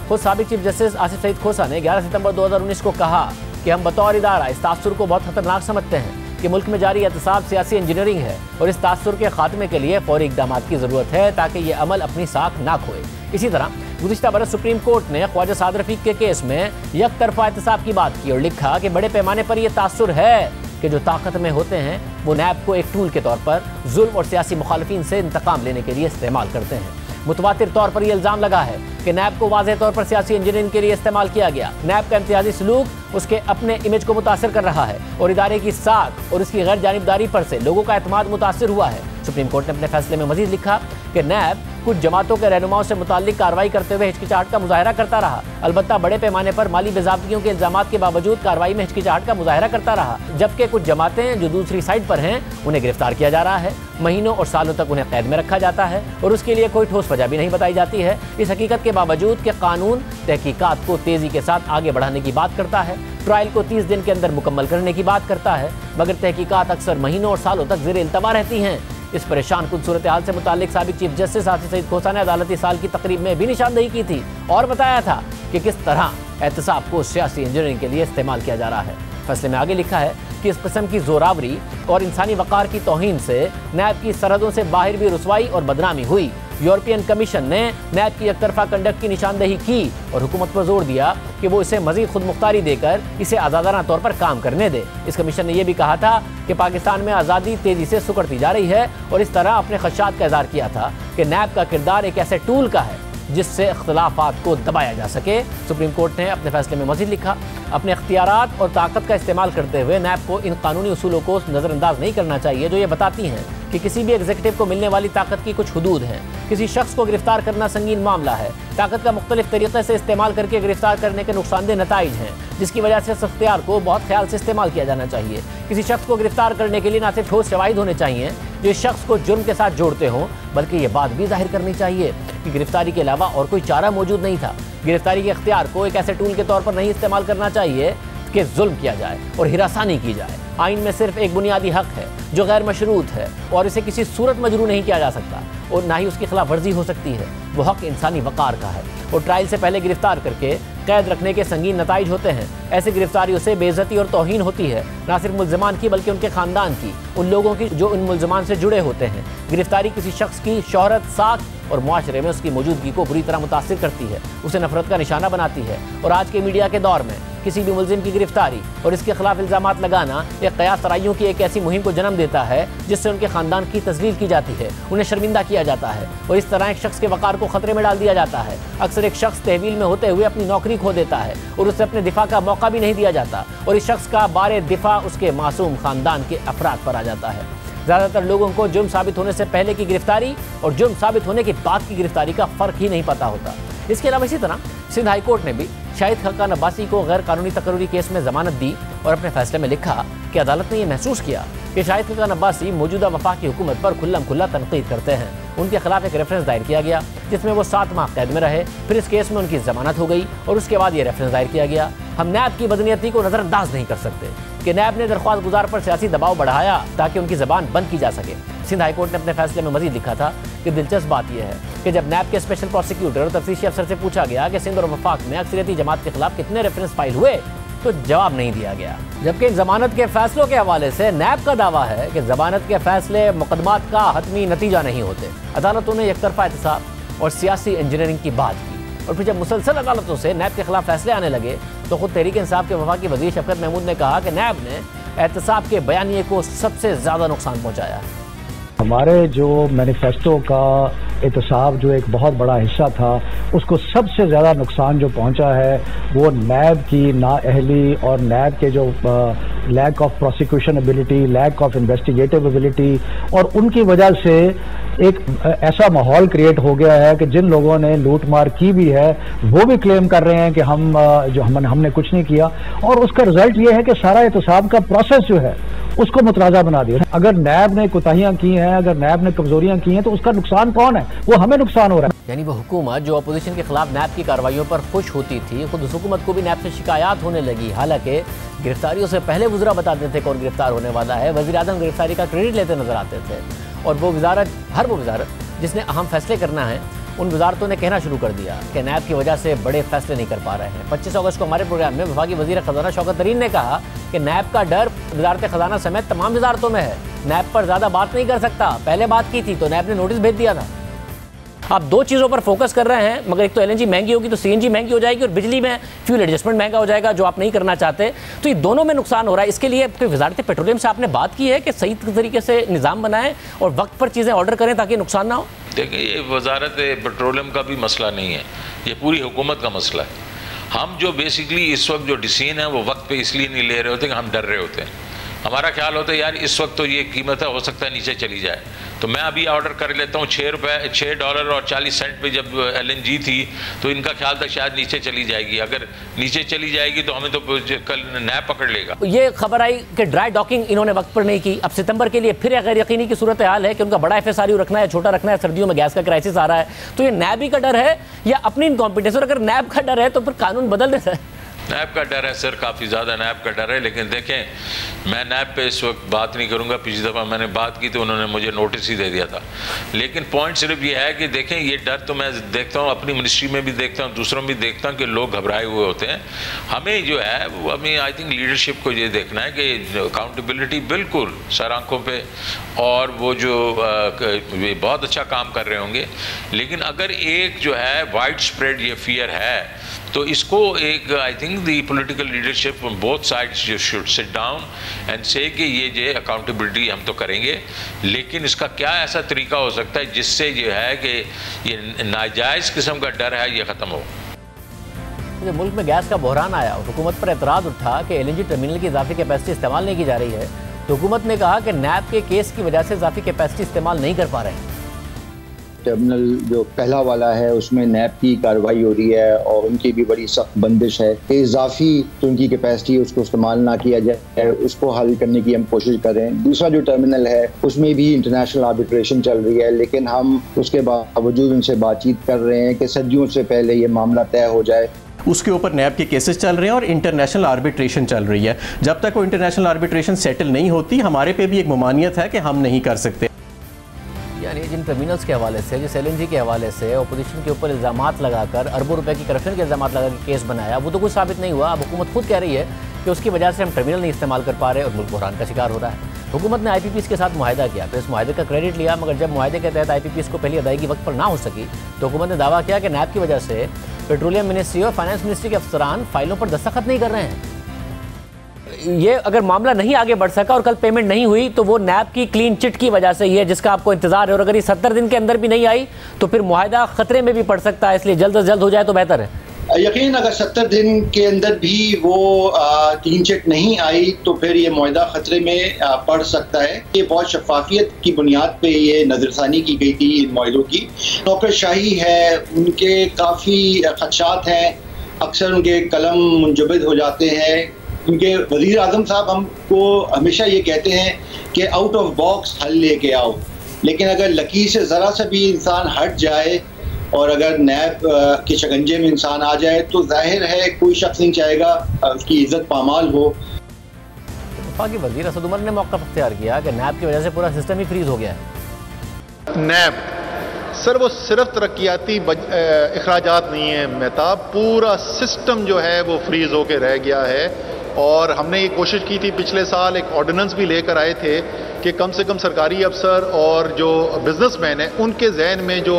खुद साबिक chief justice Asif Saeed खोसा ने 11 सितंबर 2019 को कहा कि हम बतौर इदारा इस तासुर को बहुत खतरनाक समझते हैं कि मुल्क में जारी एहतसाब सियासी इंजीनियरिंग है और इस तासुर के खात्मे के लिए फौरी इकदाम की ज़रूरत है ताकि ये अमल अपनी साख ना खोए। इसी तरह गुज़िश्ता बरस सुप्रीम कोर्ट ने ख्वाजा साद रफीक के केस में एक तरफा एहतसाब की बात की और लिखा कि बड़े पैमाने पर यह तासुर है कि जो ताकत में होते हैं वो नैब को एक टूल के तौर पर जुल्म और सियासी मुखालिफिन से इंतकाम लेने के लिए इस्तेमाल करते हैं। मुतवातिर तौर पर यह इल्ज़ाम लगा है कि नैब को वाज़ेह तौर पर सियासी इंजीनियरिंग के लिए इस्तेमाल किया गया। नैब का इम्तियाजी सलूक उसके अपने इमेज को मुतासिर कर रहा है और इदारे की साख और उसकी गैर जानिबदारी पर से लोगों का एतमाद मुतासिर हुआ है। सुप्रीम कोर्ट ने अपने फैसले में मजीद लिखा कि नैब कुछ जमातों के रहनुमाओं से मुताल्लिक कार्रवाई करते हुए हिचकिचाहट का मुजाहरा करता रहा, अलबत्ता बड़े पैमाने पर माली बेज़ाब्तियों के इल्जामात के बावजूद कार्रवाई में हिचकिचाहट का मुजाहरा करता रहा, जबकि कुछ जमातें जो दूसरी साइड पर हैं उन्हें गिरफ्तार किया जा रहा है, महीनों और सालों तक उन्हें कैद में रखा जाता है और उसके लिए कोई ठोस वजह भी नहीं बताई जाती है। इस हकीकत के बावजूद कि कानून तहकीकात को तेजी के साथ आगे बढ़ाने की बात करता है, ट्रायल को 30 दिन के अंदर मुकम्मल करने की बात करता है, मगर तहकीकात अक्सर महीनों और सालों तक ज़ेर इल्तवा रहती हैं। इस परेशान कुन सूरत हाल से मुताल्लिक साबिक चीफ जस्टिस आसिफ सईद खोसा ने अदालती साल की तकरीब में भी निशानदेही की थी और बताया था कि किस तरह एहतसाब को सियासी इंजीनियरिंग के लिए इस्तेमाल किया जा रहा है। फैसले में आगे लिखा है कि इस किस्म की जोरावरी और इंसानी वक़ार की तौहीन से नैब की सरहदों से बाहर भी रुसवाई और बदनामी हुई। यूरोपियन कमीशन ने नैब की एक तरफा कंडक्ट की निशानदेही की और हुकूमत पर जोर दिया कि वो इसे मजीद खुद मुख्तारी देकर इसे आज़ादाना तौर पर काम करने दे। इस कमीशन ने यह भी कहा था कि पाकिस्तान में आज़ादी तेज़ी से सुकड़ती जा रही है और इस तरह अपने खदशात का इज़हार किया था कि नैब का किरदार एक ऐसे टूल का है जिससे इख्तिलाफात को दबाया जा सके। सुप्रीम कोर्ट ने अपने फैसले में मजीद लिखा, अपने इख्तियारात और ताकत का इस्तेमाल करते हुए नैब को इन कानूनी उसूलों को नज़रअंदाज नहीं करना चाहिए जो ये बताती हैं कि किसी भी एग्जीक्यूटिव को मिलने वाली ताकत की कुछ हदूद हैं। किसी शख्स को गिरफ्तार करना संगीन मामला है। ताकत का मुख्तलिफ तरीक़े से इस्तेमाल करके गिरफ्तार करने के नुकसानदेह नताइज हैं, जिसकी वजह से इस इख्तियार को बहुत ख्याल से इस्तेमाल किया जाना चाहिए। किसी शख्स को गिरफ्तार करने के लिए ना सिर्फ ठोस शवाहिद होने चाहिए जो इस शख्स को जुर्म के साथ जोड़ते हों, बल्कि ये बात भी जाहिर करनी चाहिए कि गिरफ्तारी के अलावा और कोई चारा मौजूद नहीं था। गिरफ्तारी के इख्तियार को एक ऐसे टूल के तौर पर नहीं इस्तेमाल करना चाहिए कि जुल्म किया जाए और हिरासानी की जाए। आइन में सिर्फ एक बुनियादी हक है जो गैर मशरूत है और इसे किसी सूरत मजरू नहीं किया जा सकता और ना ही उसकी खिलाफ वर्जी हो सकती है। वो हक इंसानी वक़ार का है और ट्रायल से पहले गिरफ्तार करके कैद रखने के संगीन नताइज होते हैं। ऐसी गिरफ्तारियों से बेइज्जती और तौहीन होती है, ना सिर्फ मुल्ज़मान की बल्कि उनके ख़ानदान की, उन लोगों की जो उन मुल्ज़मान से जुड़े होते हैं। गिरफ्तारी किसी शख्स की शोहरत, साख और मुआशरे में उसकी मौजूदगी को बुरी तरह मुतासिर करती है, उसे नफरत का निशाना बनाती है। और आज के मीडिया के दौर में किसी भी मुल्ज़िम की गिरफ्तारी और इसके खिलाफ इल्ज़ामात लगाना एक क़यास तराइयों की एक ऐसी मुहिम को जन्म देता है जिससे उनके ख़ानदान की तज़लील की जाती है, उन्हें शर्मिंदा किया जाता है और इस तरह एक शख्स के वक़ार को ख़तरे में डाल दिया जाता है। अक्सर एक शख्स तहवील में होते हुए अपनी नौकरी खो देता है और उसे अपने दिफा का मौका भी नहीं दिया जाता और इस शख्स का बारे दिफा उसके मासूम ख़ानदान के अफराद पर आ जाता है। ज़्यादातर लोगों को जुर्म साबित होने से पहले की गिरफ्तारी और जुर्म साबित होने के बाद की गिरफ्तारी का फ़र्क ही नहीं पता होता। इसके अलावा इसी तरह सिंध हाई कोर्ट ने भी शाहिद खाकान अब्बासी को गैर कानूनी तकर्री केस में ज़मानत दी और अपने फैसले में लिखा कि अदालत ने यह महसूस किया कि शाहिद खाकान अब्बासी मौजूदा वफाकी हुकूमत पर खुल्लम खुल्ला तनकीद करते हैं। उनके खिलाफ एक रेफरेंस दायर किया गया जिसमें वो 7 माह कैद में रहे, फिर इस केस में उनकी ज़मानत हो गई और उसके बाद ये रेफरेंस दायर किया गया। हम नैब की बदनीयती को नज़रअंदाज नहीं कर सकते कि नैब ने दरख्वास्त गुजार पर सियासी दबाव बढ़ाया ताकि उनकी ज़बान बंद की जा सके। सिंध हाई कोर्ट ने अपने फैसले में मजीद लिखा था कि दिलचस्प बात यह है कि जब नैब के स्पेशल प्रोसिक्यूटर और तफ्तीशी अफसर से पूछा गया कि सिंध और वफाक में अक्सरियती जमात के खिलाफ कितने रेफरेंस फाइल हुए तो जवाब नहीं दिया गया, जबकि जमानत के फैसलों के हवाले से नैब का दावा है कि जमानत के फैसले मुकदमात का हतमी नतीजा नहीं होते। अदालतों ने एक तरफा एहतसाब और सियासी इंजीनियरिंग की बात की और फिर जब मुसलसल अदालतों से नैब के खिलाफ फैसले आने लगे तो खुद तहरीक इंसाफ के वफाकी वज़ीर शफकत महमूद ने कहा कि नैब ने एहतसाब के बयानिए को सबसे ज़्यादा नुकसान पहुँचाया। हमारे जो मैनिफेस्टो का एहतसाब जो एक बहुत बड़ा हिस्सा था उसको सबसे ज़्यादा नुकसान जो पहुंचा है वो नैब की नाअहली और नैब के जो lack of prosecution ability, lack of investigative ability और उनकी वजह से एक ऐसा माहौल क्रिएट हो गया है कि जिन लोगों ने लूट मार की भी है वो भी क्लेम कर रहे हैं कि हमने कुछ नहीं किया और उसका रिजल्ट ये है कि सारा एहतसाब का प्रोसेस जो है उसको मुतराजा बना दिया। अगर नैब ने कोताहियां की हैं, अगर नैब ने कमजोरियां की हैं तो उसका नुकसान कौन है? वो हमें नुकसान हो रहा है। यानी वो हुकूमत जो अपोजिशन के खिलाफ नैब की कार्रवाइयों पर खुश होती थी, खुद उस हुकूमत को भी नैब से शिकायत होने लगी। हालांकि गिरफ्तारियों से पहले वज़रा बताते थे कौन गिरफ्तार होने वाला है, वज़ीर आज़म गिरफ्तारी का क्रेडिट लेते नजर आते थे और वो वजारत, हर वो वजारत जिसने अहम फैसले करना है उन वजारतों ने कहना शुरू कर दिया कि नैब की वजह से बड़े फैसले नहीं कर पा रहे हैं। 25 अगस्त को हमारे प्रोग्राम में वफाकी वज़ीर ख़ज़ाना शौकत तरीन ने कहा कि नैब का डर वजारत ख़ज़ाना समेत तमाम वजारतों में है, नैब पर ज़्यादा बात नहीं कर सकता। पहले बात की थी तो नैब ने नोटिस भेज दिया था। आप दो चीज़ों पर फोकस कर रहे हैं, मगर एक तो LNG महंगी होगी तो CNG महंगी हो जाएगी और बिजली में फ्यूल एडजस्टमेंट महंगा हो जाएगा, जो आप नहीं करना चाहते। तो ये दोनों में नुकसान हो रहा है। इसके लिए वजारत पेट्रोलियम से आपने बात की है कि सही तरीके से निज़ाम बनाएं और वक्त पर चीज़ें ऑर्डर करें ताकि नुकसान ना हो? देखिए, ये वजारत पेट्रोलियम का भी मसला नहीं है, ये पूरी हुकूमत का मसला है। हम जो बेसिकली इस वक्त जो डिसीजन है वो वक्त पे इसलिए नहीं ले रहे होते कि हम डर रहे होते हैं। हमारा ख्याल होता है यार इस वक्त तो ये कीमत है, हो सकता है नीचे चली जाए, तो मैं अभी ऑर्डर कर लेता हूँ। $6.40 पे जब LNG थी तो इनका ख्याल था शायद नीचे चली जाएगी, अगर नीचे चली जाएगी तो हमें तो कल नैब पकड़ लेगा। ये खबर आई कि ड्राई डॉकिंग इन्होंने वक्त पर नहीं की। अब सितंबर के लिए फिर एक गैर यकीनी की सूरत हाल है कि उनका बड़ा FSRU रखना है, छोटा रखना है। सर्दियों में गैस का क्राइसिस आ रहा है, तो ये नैब ही का डर है या अपनी इनकॉम्पिटेंस? और अगर नैब का डर है तो फिर कानून बदल देता है। नैब का डर है सर, काफ़ी ज़्यादा नैब का डर है। लेकिन देखें, मैं नैब पे इस वक्त बात नहीं करूँगा। पिछली दफ़ा मैंने बात की तो उन्होंने मुझे नोटिस ही दे दिया था। लेकिन पॉइंट सिर्फ ये है कि देखें, ये डर तो मैं देखता हूँ, अपनी मिनिस्ट्री में भी देखता हूँ, दूसरों में भी देखता हूँ कि लोग घबराए हुए होते हैं। हमें जो है वो हमें आई थिंक लीडरशिप को ये देखना है कि अकाउंटेबिलिटी बिल्कुल सर आंखों पे, और वो जो वे बहुत अच्छा काम कर रहे होंगे। लेकिन अगर एक जो है वाइड स्प्रेड ये फियर है तो इसको एक I think the political leadership both sides should sit down and से कि ये अकाउंटेबिलिटी हम तो करेंगे, लेकिन इसका क्या ऐसा तरीका हो सकता है जिससे जो है कि ये नाजायज़ किस्म का डर है ये ख़त्म हो। जब मुल्क में गैस का बहरान आया और हुकूमत पर एतराज़ उठा कि LNG टर्मिनल की इजाफी कैपेसिटी इस्तेमाल नहीं की जा रही है, तो हुकूमत ने कहा कि नैब के केस की वजह से इजाफी कैपेसिटी इस्तेमाल नहीं कर पा रहे हैं। टर्मिनल जो पहला वाला है उसमें नैब की कार्रवाई हो रही है और उनकी भी बड़ी सख्त बंदिश है कि इजाफी जो उनकी कैपेसिटी उसको इस्तेमाल ना किया जाए, उसको हल करने की हम कोशिश कर रहे हैं। दूसरा जो टर्मिनल है उसमें भी इंटरनेशनल आर्बिट्रेशन चल रही है, लेकिन हम उसके बावजूद उनसे बातचीत कर रहे हैं कि सदियों से पहले ये मामला तय हो जाए। उसके ऊपर नैब के केसेस चल रहे हैं और इंटरनेशनल आर्बिट्रेशन चल रही है। जब तक वो इंटरनेशनल आर्बिट्रेशन सेटल नहीं होती, हमारे पे भी एक ममानियत है कि हम नहीं कर सकते। यानी जिन टर्मिनल्स के हवाले से, जिस LNG के हवाले से अपोजिशन के ऊपर इल्ज़ामात लगाकर अरबों रुपए की करप्शन के इल्ज़ामात लगा के केस बनाया, वो तो कुछ साबित नहीं हुआ। अब हुकूमत खुद कह रही है कि उसकी वजह से हम टर्मिनल नहीं इस्तेमाल कर पा रहे और मुल्क बहरान का शिकार हो रहा है। हुकूमत ने IPPs के साथ मुआहिदा किया, फिर इस मुआहिदे का क्रेडिट लिया, मगर जब मुआहिदे के तहत IPPs को पहली अदायगी वक्त पर ना हो सकी तो हुकूमत ने दावा किया कि नैब की वजह से पेट्रोलियम मिनिस्ट्री और फाइनेंस मिनिस्ट्री के अफसरान फाइलों पर दस्तखत नहीं कर रहे हैं। ये अगर मामला नहीं आगे बढ़ सका और कल पेमेंट नहीं हुई तो वो नैब की क्लीन चिट की वजह से ही है जिसका आपको इंतजार है, और अगर ये 70 दिन के अंदर भी नहीं आई तो फिर मुआहिदा खतरे में भी पड़ सकता है। इसलिए जल्द से जल्द हो जाए तो बेहतर है। यकीन अगर 70 दिन के अंदर भी वो क्लीन चिट नहीं आई तो फिर ये मुआहिदा खतरे में पड़ सकता है। ये बहुत शफाफियत की बुनियाद पे ये नजरसानी की गई थी इन मुआहिदों की। नौकरशाही है, उनके काफ़ी खदशात हैं, अक्सर उनके कलम मुंजमद हो जाते हैं। क्योंकि वज़ीर आज़म साहब हमको हमेशा ये कहते हैं कि आउट ऑफ बॉक्स हल लेके आओ, लेकिन अगर लकीर से ज़रा सा भी इंसान हट जाए और अगर नैब के शिकंजे में इंसान आ जाए तो जाहिर है कोई शख्स नहीं चाहेगा उसकी इज्जत पामाल हो। वफाकी वज़ीर असद उमर ने मौक़िफ़ अख्तियार किया कि नैब की वजह से पूरा सिस्टम ही फ्रीज हो गया है। नैब सर वो सिर्फ तरक्याती अखराजात नहीं है मेहताब, पूरा सिस्टम जो है वो फ्रीज होके रह गया है। और हमने ये कोशिश की थी, पिछले साल एक ऑर्डिनेंस भी लेकर आए थे कि कम से कम सरकारी अफसर और जो बिजनेसमैन हैं उनके जहन में जो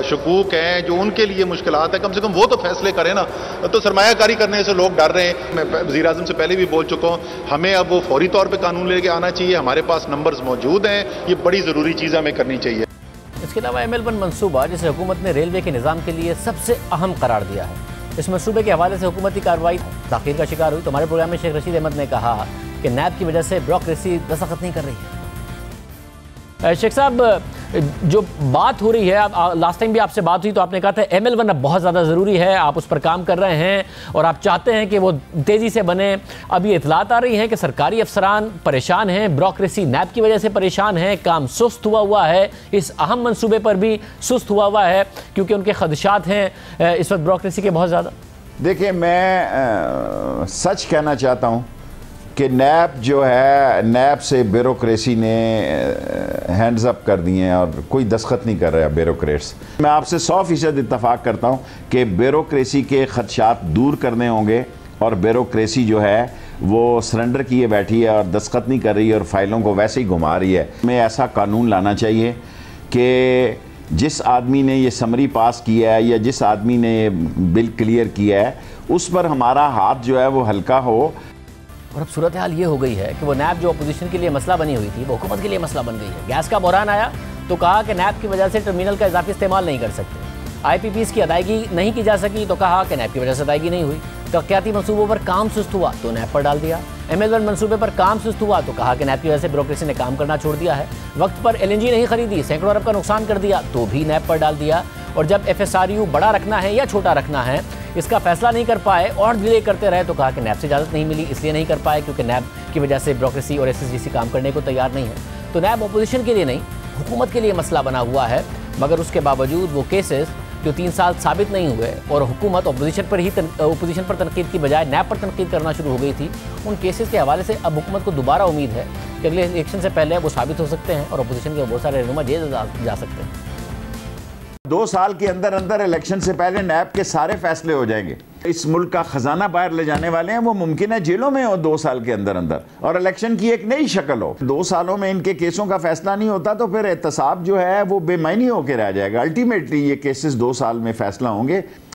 शकूक हैं, जो उनके लिए मुश्किलात है, कम से कम वो तो फैसले करें ना। तो सरमायाकारी करने से लोग डर रहे हैं। मैं वज़ीर आज़म से पहले भी बोल चुका हूँ, हमें अब वो फौरी तौर पर कानून लेके आना चाहिए। हमारे पास नंबर्स मौजूद हैं, ये बड़ी ज़रूरी चीज़ हमें करनी चाहिए। इसके अलावा ML1 मनसूबा, जिसे हुकूमत ने रेलवे के निज़ाम के लिए सबसे अहम करार दिया है, इस मनसूबे के हवाले से हुकूमती कार्रवाई ताख़ीर का शिकार हुई। तो हमारे प्रोग्राम में शेख रशीद अहमद ने कहा कि नैब की वजह से ब्यूरोक्रेसी दस्तखत नहीं कर रही है। शेख साहब, जो बात हो रही है, लास्ट टाइम भी आपसे बात हुई तो आपने कहा था ML1 अब बहुत ज़्यादा ज़रूरी है, आप उस पर काम कर रहे हैं और आप चाहते हैं कि वो तेज़ी से बने। अब ये इतलात आ रही हैं कि सरकारी अफसरान परेशान हैं, ब्यूरोक्रेसी नैब की वजह से परेशान है, काम सुस्त हुआ है, इस अहम मनसूबे पर भी सुस्त हुआ है क्योंकि उनके खदशात हैं इस वक्त ब्यूरोक्रेसी के बहुत ज़्यादा। देखिए, मैं सच कहना चाहता हूँ कि नैब जो है, नैब से ब्यूरोक्रेसी ने हैंड्स अप कर दिए हैं और कोई दस्तखत नहीं कर रहा है ब्यूरोक्रेट्स। मैं आपसे 100% इत्तफाक करता हूँ कि ब्यूरोक्रेसी के खदशात दूर करने होंगे और ब्यूरोक्रेसी जो है वो सरेंडर किए बैठी है और दस्तखत नहीं कर रही है और फाइलों को वैसे ही घुमा रही है। हमें ऐसा कानून लाना चाहिए कि जिस आदमी ने ये समरी पास किया है या जिस आदमी ने ये बिल क्लियर किया है उस पर हमारा हाथ जो है वो हल्का हो। और अब सूरत हाल ये हो गई है कि वो नैब जो अपोजिशन के लिए मसला बनी हुई थी वो हुकूमत के लिए मसला बन गई है। गैस का बहरान आया तो कहा कि नैब की वजह से टर्मिनल का इजाफी इस्तेमाल नहीं कर सकते। IPPs की अदायगी नहीं की जा सकी तो कहा कि नैब की वजह से अदायगी नहीं हुई। तरक्याती मनसूबों पर काम सुस्त हुआ तो नैब पर डाल दिया। ML1 मनसूबे पर काम सुस्त हुआ तो कहा कि नैब की वजह से ब्यूरोक्रेसी ने काम करना छोड़ दिया है। वक्त पर LNG नहीं खरीदी, सैकड़ों अरब का नुकसान कर दिया तो भी नैब पर डाल दिया। और जब FSRU बड़ा रखना है या छोटा रखना है इसका फैसला नहीं कर पाए और डिले करते रहे तो कहा कि नैब से इजाज़त नहीं मिली, इसलिए नहीं कर पाए क्योंकि नैब की वजह से ब्यूरोक्रेसी और SSGC काम करने को तैयार नहीं है। तो नैब अपोजिशन के लिए नहीं, हुकूमत के लिए मसला बना हुआ है। मगर उसके बावजूद वो केसेस जो 3 साल साबित नहीं हुए और हुकूमत अपोजिशन पर तनकीद की बजाय नैब पर तनकीद करना शुरू हो गई थी, उन केसेस के हवाले से अब हुकूमत को दोबारा उम्मीद है कि अगले इलेक्शन से पहले वो साबित हो सकते हैं और अपोजिशन के बहुत सारे रहनुमा जेल जा सकते हैं। 2 साल के अंदर अंदर इलेक्शन से पहले नैब के सारे फैसले हो जाएंगे। इस मुल्क का खजाना बाहर ले जाने वाले हैं, वो मुमकिन है जेलों में हो 2 साल के अंदर अंदर और इलेक्शन की एक नई शक्ल हो। 2 सालों में इनके केसों का फैसला नहीं होता तो फिर एहतसाब जो है वो बेमायनी होकर रह जाएगा। अल्टीमेटली ये केसेस 2 साल में फैसला होंगे।